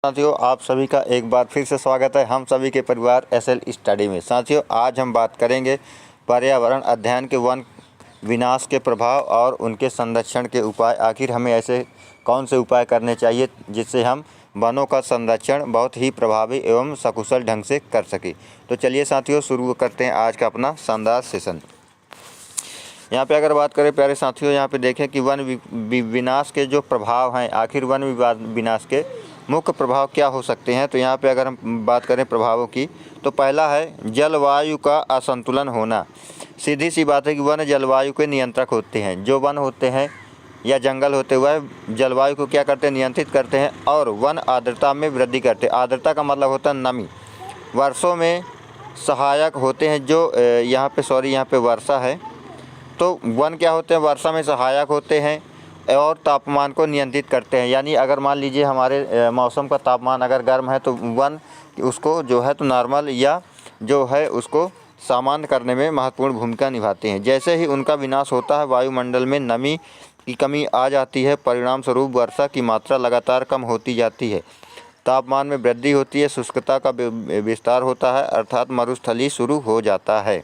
साथियों, आप सभी का एक बार फिर से स्वागत है हम सभी के परिवार एसएल स्टडी में। साथियों, आज हम बात करेंगे पर्यावरण अध्ययन के वन विनाश के प्रभाव और उनके संरक्षण के उपाय। आखिर हमें ऐसे कौन से उपाय करने चाहिए जिससे हम वनों का संरक्षण बहुत ही प्रभावी एवं सकुशल ढंग से कर सकें। तो चलिए साथियों, शुरू करते हैं आज का अपना शानदार सेशन। यहाँ पे अगर बात करें प्यारे साथियों, यहाँ पे देखें कि वन विनाश के जो प्रभाव हैं, आखिर वन विनाश के मुख्य प्रभाव क्या हो सकते हैं। तो यहाँ पे अगर हम बात करें प्रभावों की, तो पहला है जलवायु का असंतुलन होना। सीधी सी बात है कि वन जलवायु के नियंत्रक होते हैं। जो वन होते हैं या जंगल होते हुए जलवायु को क्या करते हैं, नियंत्रित करते हैं और वन आर्द्रता में वृद्धि करते हैं। आर्द्रता का मतलब होता है नमी। वर्षों में सहायक होते हैं। जो यहाँ पे वर्षा है, तो वन क्या होते हैं, वर्षा में सहायक होते हैं और तापमान को नियंत्रित करते हैं। यानी अगर मान लीजिए हमारे मौसम का तापमान अगर गर्म है तो वन उसको जो है तो नॉर्मल या जो है उसको सामान्य करने में महत्वपूर्ण भूमिका निभाते हैं। जैसे ही उनका विनाश होता है, वायुमंडल में नमी की कमी आ जाती है। परिणाम स्वरूप वर्षा की मात्रा लगातार कम होती जाती है, तापमान में वृद्धि होती है, शुष्कता का विस्तार होता है, अर्थात मरुस्थलीकरण शुरू हो जाता है।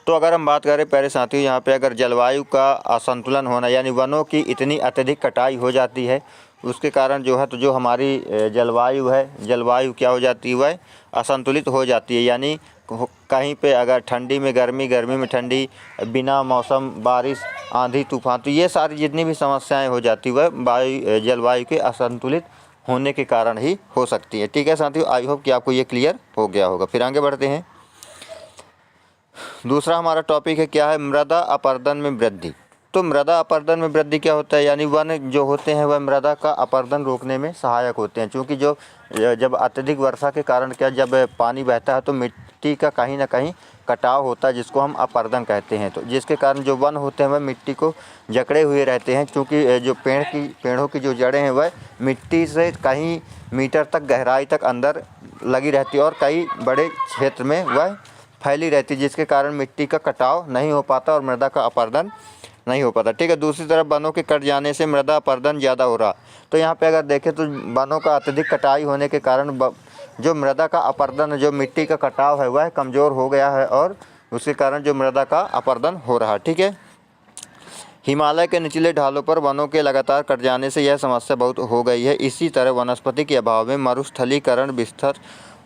तो अगर हम बात करें प्यारे साथियों, यहाँ पे अगर जलवायु का असंतुलन होना यानी वनों की इतनी अत्यधिक कटाई हो जाती है, उसके कारण जो है तो जो हमारी जलवायु है, जलवायु क्या हो जाती है, वह असंतुलित हो जाती है। यानी कहीं पे अगर ठंडी में गर्मी, गर्मी में ठंडी, बिना मौसम बारिश, आंधी तूफान, तो ये सारी जितनी भी समस्याएं हो जाती है वह जलवायु के असंतुलित होने के कारण ही हो सकती है। ठीक है साथियों, आई होप कि आपको ये क्लियर हो गया होगा। फिर आगे बढ़ते हैं। दूसरा हमारा टॉपिक है क्या है, मृदा अपरदन में वृद्धि। तो मृदा अपरदन में वृद्धि क्या होता है, यानी वन जो होते हैं वह मृदा का अपरदन रोकने में सहायक होते हैं। क्योंकि जो जब अत्यधिक वर्षा के कारण जब पानी बहता है तो मिट्टी का कहीं ना कहीं कटाव होता है, जिसको हम अपरदन कहते हैं। तो जिसके कारण जो वन होते हैं वह मिट्टी को जकड़े हुए रहते हैं। क्योंकि जो पेड़ों की जो जड़ें हैं वह मिट्टी से कई मीटर तक गहराई तक अंदर लगी रहती है और कई बड़े क्षेत्र में वह फैली रहती है, जिसके कारण मिट्टी का कटाव नहीं हो पाता और मृदा का अपरदन नहीं हो पाता। ठीक है। दूसरी तरफ वनों के कट जाने से मृदा अपरदन ज़्यादा हो रहा। तो यहाँ पे अगर देखें तो वनों का अत्यधिक कटाई होने के कारण जो मृदा का अपरदन, जो मिट्टी का कटाव है वह कमज़ोर हो गया है और उसके कारण जो मृदा का अपरदन हो रहा। ठीक है। हिमालय के निचले ढालों पर वनों के लगातार कट जाने से यह समस्या बहुत हो गई है। इसी तरह वनस्पति के अभाव में मरुस्थलीकरण विस्तार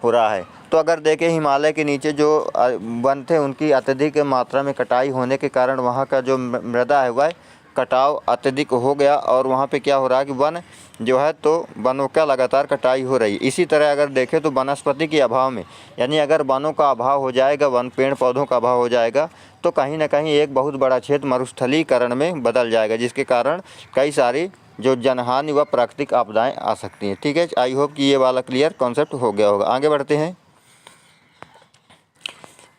हो रहा है। तो अगर देखें हिमालय के नीचे जो वन थे उनकी अत्यधिक मात्रा में कटाई होने के कारण वहाँ का जो मृदा है वह कटाव अत्यधिक हो गया और वहाँ पे क्या हो रहा है कि वन जो है तो वनों का लगातार कटाई हो रही है। इसी तरह अगर देखें तो वनस्पति के अभाव में, यानी अगर वनों का अभाव हो जाएगा, वन पेड़ पौधों का अभाव हो जाएगा, तो कहीं ना कहीं एक बहुत बड़ा क्षेत्र मरुस्थलीकरण में बदल जाएगा, जिसके कारण कई सारी जो जनहानि व प्राकृतिक आपदाएं आ सकती हैं। ठीक है। आई होप कि ये वाला क्लियर कॉन्सेप्ट हो गया होगा। आगे बढ़ते हैं।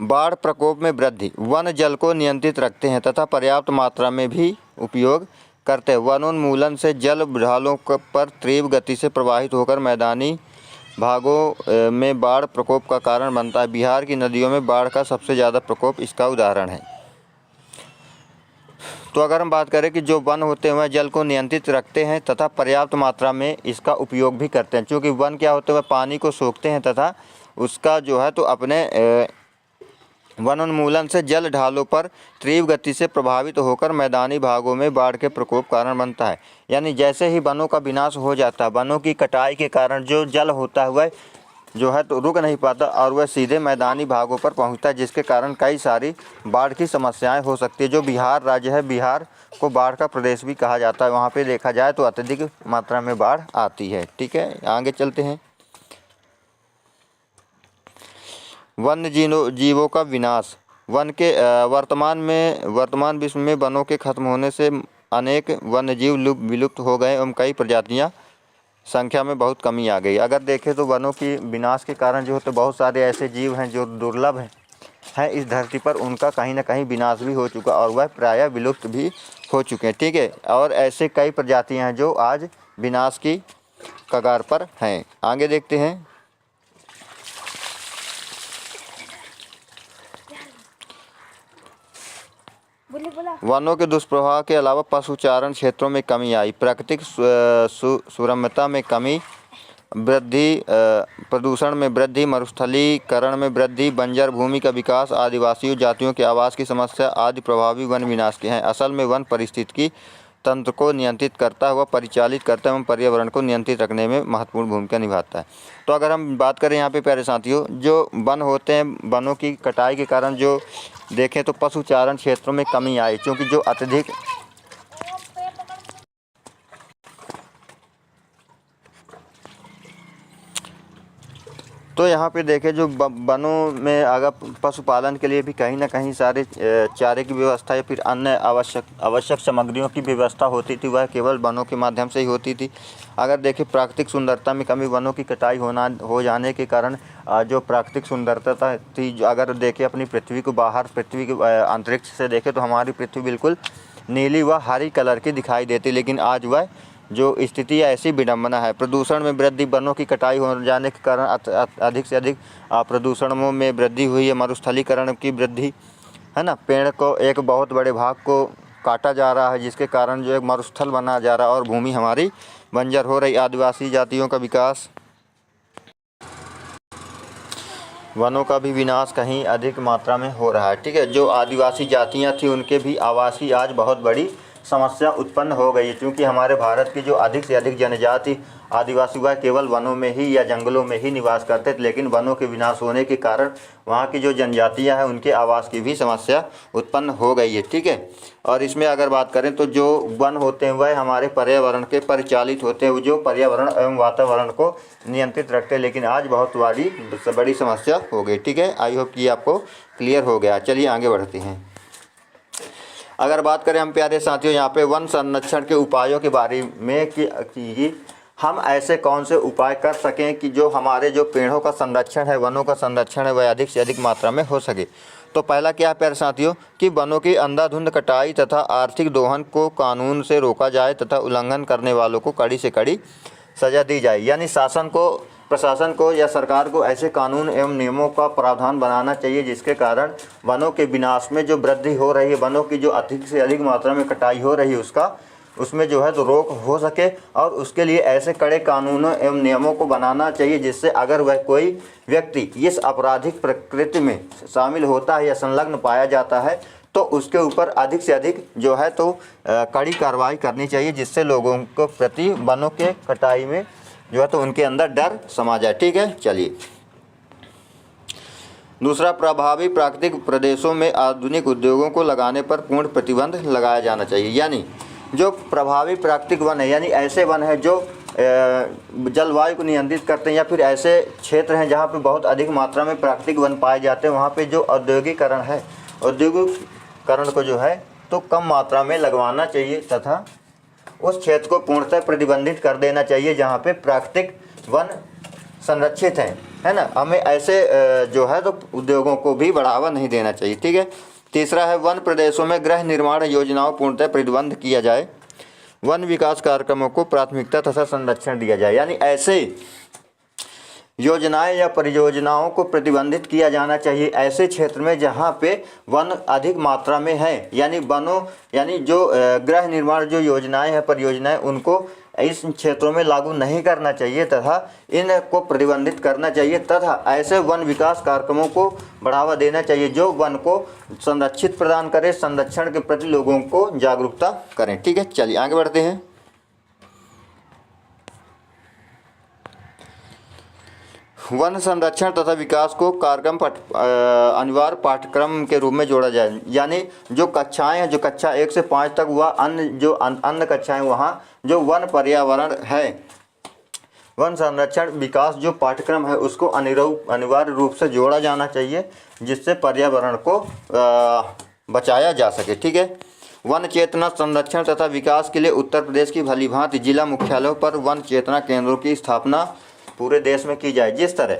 बाढ़ प्रकोप में वृद्धि। वन जल को नियंत्रित रखते हैं तथा पर्याप्त मात्रा में भी उपयोग करते हैं। वनोन्मूलन से जल ढालों पर तीव्र गति से प्रवाहित होकर मैदानी भागों में बाढ़ प्रकोप का कारण बनता है। बिहार की नदियों में बाढ़ का सबसे ज़्यादा प्रकोप इसका उदाहरण है। तो अगर हम बात करें कि जो वन होते हैं वह जल को नियंत्रित रखते हैं तथा पर्याप्त मात्रा में इसका उपयोग भी करते हैं। क्योंकि वन क्या होते हैं, वह पानी को सोखते हैं तथा उसका जो है तो अपने वनोन्मूलन से जल ढालों पर तीव्र गति से प्रभावित होकर मैदानी भागों में बाढ़ के प्रकोप कारण बनता है। यानी जैसे ही वनों का विनाश हो जाता है, वनों की कटाई के कारण जो जल होता है वह जो है तो रुक नहीं पाता और वह सीधे मैदानी भागों पर पहुंचता है, जिसके कारण कई सारी बाढ़ की समस्याएं हो सकती है। जो बिहार राज्य है, बिहार को बाढ़ का प्रदेश भी कहा जाता है। वहाँ पे देखा जाए तो अत्यधिक मात्रा में बाढ़ आती है। ठीक है। आगे चलते हैं। वन्य जीवों का विनाश। वन के वर्तमान विश्व में वनों के खत्म होने से अनेक वन्य जीव विलुप्त हो गए एवं कई प्रजातियाँ संख्या में बहुत कमी आ गई। अगर देखें तो वनों की विनाश के कारण जो है तो बहुत सारे ऐसे जीव हैं जो दुर्लभ हैं इस धरती पर, उनका कहीं ना कहीं विनाश भी हो चुका और वह प्रायः विलुप्त भी हो चुके हैं। ठीक है। और ऐसे कई प्रजातियां हैं जो आज विनाश की कगार पर हैं। आगे देखते हैं। वनों के दुष्प्रभाव के अलावा पशुचारण क्षेत्रों में कमी आई, प्राकृतिक सुरम्यता में कमी, वृद्धि, प्रदूषण में वृद्धि, मरुस्थलीकरण में वृद्धि, बंजर भूमि का विकास, आदिवासी जातियों के आवास की समस्या आदि प्रभावी वन विनाश के हैं। असल में वन पारिस्थितिकी तंत्र को नियंत्रित करता हुआ परिचालित करता एवं पर्यावरण को नियंत्रित रखने में महत्वपूर्ण भूमिका निभाता है। तो अगर हम बात करें यहाँ पे प्यारे साथियों, जो वन होते हैं, वनों की कटाई के कारण जो देखें तो पशु चारण क्षेत्रों में कमी आई, क्योंकि जो अत्यधिक तो यहाँ पे देखें जो वनों में अगर पशुपालन के लिए भी कहीं ना कहीं सारे चारे की व्यवस्था या फिर अन्य आवश्यक सामग्रियों की व्यवस्था होती थी, वह केवल वनों के माध्यम से ही होती थी। अगर देखें प्राकृतिक सुंदरता में कमी, वनों की कटाई हो जाने के कारण जो प्राकृतिक सुंदरता थी, जो अगर देखें अपनी पृथ्वी को बाहर, पृथ्वी के अंतरिक्ष से देखें तो हमारी पृथ्वी बिल्कुल नीली व हरी कलर की दिखाई देती, लेकिन आज वह जो स्थिति है ऐसी विडंबना है। प्रदूषण में वृद्धि, वनों की कटाई हो जाने के कारण अधिक से अधिक प्रदूषणों में वृद्धि हुई है। मरुस्थलीकरण की वृद्धि है ना, पेड़ को एक बहुत बड़े भाग को काटा जा रहा है, जिसके कारण जो एक मरुस्थल बना जा रहा है और भूमि हमारी बंजर हो रही। आदिवासी जातियों का विकास, वनों का भी विनाश कहीं अधिक मात्रा में हो रहा है। ठीक है, जो आदिवासी जातियाँ थी उनके भी आवास की आज बहुत बड़ी समस्या उत्पन्न हो गई है, क्योंकि हमारे भारत की जो अधिक से अधिक जनजाति आदिवासी वह केवल वनों में ही या जंगलों में ही निवास करते थे, लेकिन वनों के विनाश होने के कारण वहाँ की जो जनजातियाँ हैं उनके आवास की भी समस्या उत्पन्न हो गई है। ठीक है, और इसमें अगर बात करें तो जो वन होते हैं वह हमारे पर्यावरण के परिचालित होते हैं, जो पर्यावरण एवं वातावरण को नियंत्रित रखते हैं, लेकिन आज बहुत बड़ी समस्या हो गई। ठीक है, आई होप कि आपको क्लियर हो गया। चलिए आगे बढ़ते हैं। अगर बात करें हम प्यारे साथियों यहाँ पे वन संरक्षण के उपायों के बारे में कि हम ऐसे कौन से उपाय कर सकें कि जो हमारे जो पेड़ों का संरक्षण है, वनों का संरक्षण है, वह अधिक से अधिक मात्रा में हो सके। तो पहला क्या है प्यारे साथियों कि वनों की अंधाधुंध कटाई तथा आर्थिक दोहन को कानून से रोका जाए तथा उल्लंघन करने वालों को कड़ी से कड़ी सजा दी जाए। यानी प्रशासन को या सरकार को ऐसे कानून एवं नियमों का प्रावधान बनाना चाहिए जिसके कारण वनों के विनाश में जो वृद्धि हो रही है, वनों की जो अधिक से अधिक मात्रा में कटाई हो रही है उसमें जो है तो रोक हो सके, और उसके लिए ऐसे कड़े कानूनों एवं नियमों को बनाना चाहिए जिससे अगर वह कोई व्यक्ति इस आपराधिक प्रकृति में शामिल होता है या संलग्न पाया जाता है तो उसके ऊपर अधिक से अधिक जो है तो कड़ी कार्रवाई करनी चाहिए, जिससे लोगों को प्रति वनों के कटाई में जो है तो उनके अंदर डर समा जाए। ठीक है, चलिए दूसरा, प्रभावी प्राकृतिक प्रदेशों में आधुनिक उद्योगों को लगाने पर पूर्ण प्रतिबंध लगाया जाना चाहिए। यानी जो प्रभावी प्राकृतिक वन है, यानी ऐसे वन है जो जलवायु को नियंत्रित करते हैं, या फिर ऐसे क्षेत्र हैं जहाँ पे बहुत अधिक मात्रा में प्राकृतिक वन पाए जाते हैं, वहाँ पे जो औद्योगिकरण है, औद्योगिकरण को जो है तो कम मात्रा में लगवाना चाहिए तथा उस क्षेत्र को पूर्णतः प्रतिबंधित कर देना चाहिए जहाँ पे प्राकृतिक वन संरक्षित हैं, है ना। हमें ऐसे जो है तो उद्योगों को भी बढ़ावा नहीं देना चाहिए। ठीक है, तीसरा है वन प्रदेशों में गृह निर्माण योजनाओं पूर्णतः प्रतिबंध किया जाए। वन विकास कार्यक्रमों को प्राथमिकता तथा संरक्षण दिया जाए। यानी ऐसे योजनाएं या परियोजनाओं को प्रतिबंधित किया जाना चाहिए ऐसे क्षेत्र में जहां पे वन अधिक मात्रा में है। यानी जो गृह निर्माण जो योजनाएं हैं, परियोजनाएं, उनको इस क्षेत्रों में लागू नहीं करना चाहिए तथा इनको प्रतिबंधित करना चाहिए, तथा ऐसे वन विकास कार्यक्रमों को बढ़ावा देना चाहिए जो वन को संरक्षित प्रदान करे, संरक्षण के प्रति लोगों को जागरूकता करें। ठीक है, चलिए आगे बढ़ते हैं। वन संरक्षण तथा विकास को कार्यक्रम अनिवार्य पाठ्यक्रम के रूप में जोड़ा जाए। यानी जो कक्षाएं हैं, जो कक्षा 1 से 5 तक, वह अन्य कक्षाएं वहाँ जो वन पर्यावरण है, वन संरक्षण विकास जो पाठ्यक्रम है उसको अनिवार्य रूप से जोड़ा जाना चाहिए, जिससे पर्यावरण को बचाया जा सके। ठीक है, वन चेतना संरक्षण तथा विकास के लिए उत्तर प्रदेश की भलीभांति जिला मुख्यालयों पर वन चेतना केंद्रों की स्थापना पूरे देश में की जाए। जिस तरह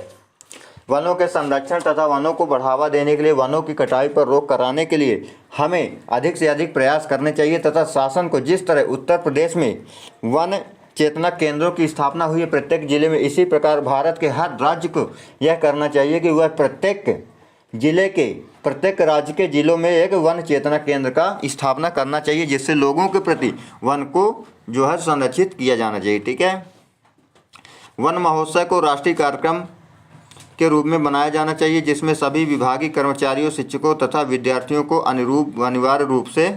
वनों के संरक्षण तथा वनों को बढ़ावा देने के लिए वनों की कटाई पर रोक कराने के लिए हमें अधिक से अधिक प्रयास करने चाहिए, तथा शासन को जिस तरह उत्तर प्रदेश में वन चेतना केंद्रों की स्थापना हुई है प्रत्येक जिले में, इसी प्रकार भारत के हर राज्य को यह करना चाहिए कि वह प्रत्येक राज्य के जिलों में एक वन चेतना केंद्र का स्थापना करना चाहिए, जिससे लोगों के प्रति वन को जो है संरक्षित किया जाना चाहिए। ठीक है, वन महोत्सव को राष्ट्रीय कार्यक्रम के रूप में बनाया जाना चाहिए, जिसमें सभी विभागीय कर्मचारियों, शिक्षकों तथा विद्यार्थियों को अनिवार्य रूप से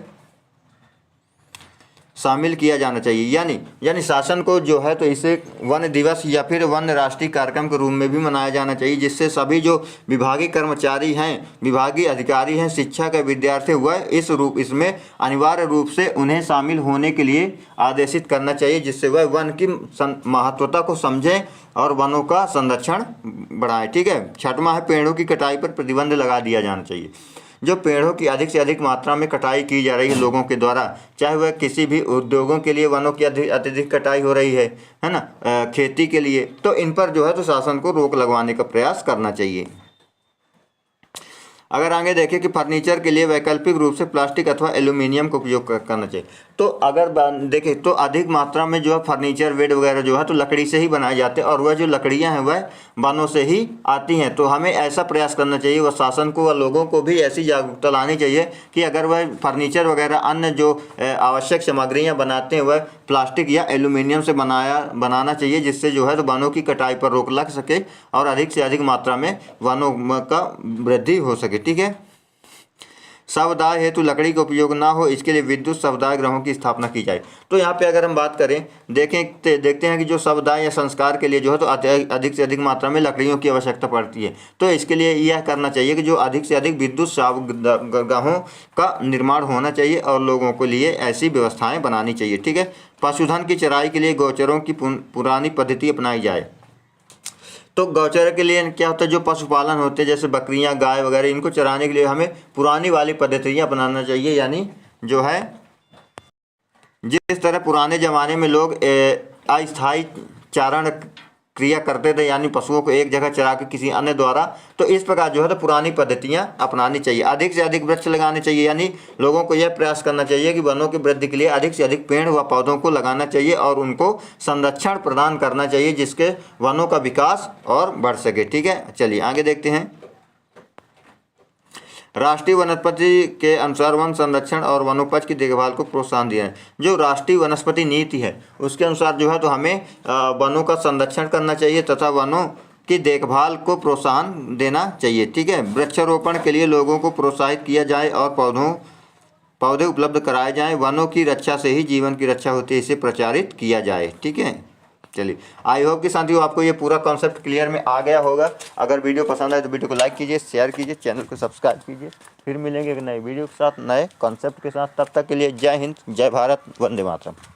शामिल किया जाना चाहिए। यानी शासन को जो है तो इसे वन दिवस या फिर वन राष्ट्रीय कार्यक्रम के रूप में भी मनाया जाना चाहिए, जिससे सभी जो विभागीय कर्मचारी हैं, विभागीय अधिकारी हैं, शिक्षक है, विद्यार्थी हुआ इसमें अनिवार्य रूप से उन्हें शामिल होने के लिए आदेशित करना चाहिए, जिससे वह वन की महत्वता को समझें और वनों का संरक्षण बढ़ाएं। ठीक है। 6वां है पेड़ों की कटाई पर प्रतिबंध लगा दिया जाना चाहिए। जो पेड़ों की अधिक से अधिक मात्रा में कटाई की जा रही है लोगों के द्वारा, चाहे वह किसी भी उद्योगों के लिए वनों की अत्यधिक कटाई हो रही है ना, खेती के लिए, तो इन पर जो है तो शासन को रोक लगवाने का प्रयास करना चाहिए। अगर आगे देखें कि फर्नीचर के लिए वैकल्पिक रूप से प्लास्टिक अथवा एल्यूमिनियम का उपयोग करना चाहिए, तो अगर देखें तो अधिक मात्रा में जो है फर्नीचर, बेड वगैरह जो है तो लकड़ी से ही बनाए जाते हैं और वह जो लकड़ियां हैं वह वनों से ही आती हैं। तो हमें ऐसा प्रयास करना चाहिए, वह शासन को व लोगों को भी ऐसी जागरूकता लानी चाहिए कि अगर वह फर्नीचर वगैरह अन्य जो आवश्यक सामग्रियाँ बनाते हैं वह प्लास्टिक या एल्यूमिनियम से बनाना चाहिए, जिससे जो है तो वनों की कटाई पर रोक लग सके और अधिक से अधिक मात्रा में वनों का वृद्धि हो सके। ठीक है। शवदाह हेतु लकड़ी का उपयोग ना हो, इसके लिए विद्युत शवदाह गृहों की स्थापना की जाए। तो यहाँ पे अगर हम बात करें, देखते हैं कि जो शवदाह या संस्कार के लिए जो है तो अधिक से अधिक मात्रा में लकड़ियों की आवश्यकता पड़ती है। तो इसके लिए यह करना चाहिए कि जो अधिक से अधिक विद्युत शवगाहों का निर्माण होना चाहिए और लोगों के लिए ऐसी व्यवस्थाएं बनानी चाहिए। ठीक है। पशुधन की चराई के लिए गौचरों की पुरानी पद्धति अपनाई जाए। तो गौचर के लिए क्या होता है, जो पशुपालन होते हैं जैसे बकरियां, गाय वगैरह, इनको चराने के लिए हमें पुरानी वाली पद्धतियां अपनाना चाहिए। यानी जो है जिस तरह पुराने ज़माने में लोग अस्थायी चारण क्रिया करते थे, यानी पशुओं को एक जगह चरा के किसी अन्य द्वारा, तो इस प्रकार जो है तो पुरानी पद्धतियां अपनानी चाहिए। अधिक से अधिक वृक्ष लगाने चाहिए, यानी लोगों को यह प्रयास करना चाहिए कि वनों की वृद्धि के लिए अधिक से अधिक पेड़ व पौधों को लगाना चाहिए और उनको संरक्षण प्रदान करना चाहिए, जिसके वनों का विकास और बढ़ सके। ठीक है। चलिए आगे देखते हैं। राष्ट्रीय वनस्पति के अनुसार वन संरक्षण और वनोपज की देखभाल को प्रोत्साहन दिया है। जो राष्ट्रीय वनस्पति नीति है उसके अनुसार जो है तो हमें वनों का संरक्षण करना चाहिए तथा वनों की देखभाल को प्रोत्साहन देना चाहिए। ठीक है। वृक्षारोपण के लिए लोगों को प्रोत्साहित किया जाए और पौधे उपलब्ध कराए जाएं। वनों की रक्षा से ही जीवन की रक्षा होती है, इसे प्रचारित किया जाए। ठीक है। चलिए, आई होप कि साथियों आपको ये पूरा कॉन्सेप्ट क्लियर में आ गया होगा। अगर वीडियो पसंद आए तो वीडियो को लाइक कीजिए, शेयर कीजिए, चैनल को सब्सक्राइब कीजिए। फिर मिलेंगे एक नए वीडियो के साथ, नए कॉन्सेप्ट के साथ। तब तक के लिए जय हिंद, जय भारत, वंदे मातरम।